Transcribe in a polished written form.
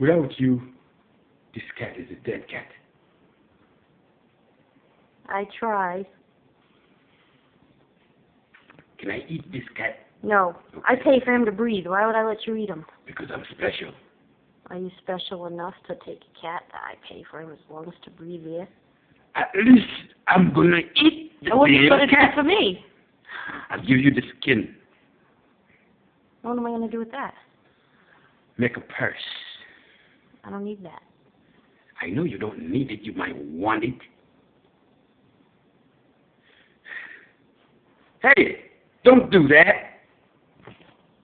Without you, this cat is a dead cat. I try. Can I eat this cat? No. Okay. I pay for him to breathe. Why would I let you eat him? Because I'm special. Are you special enough to take a cat that I pay for him as long as to breathe here? At least I'm gonna eat the What are you damn going to do cat. for me? I'll give you the skin. What am I going to do with that? Make a purse. I don't need that. I know you don't need it. You might want it. Hey, don't do that.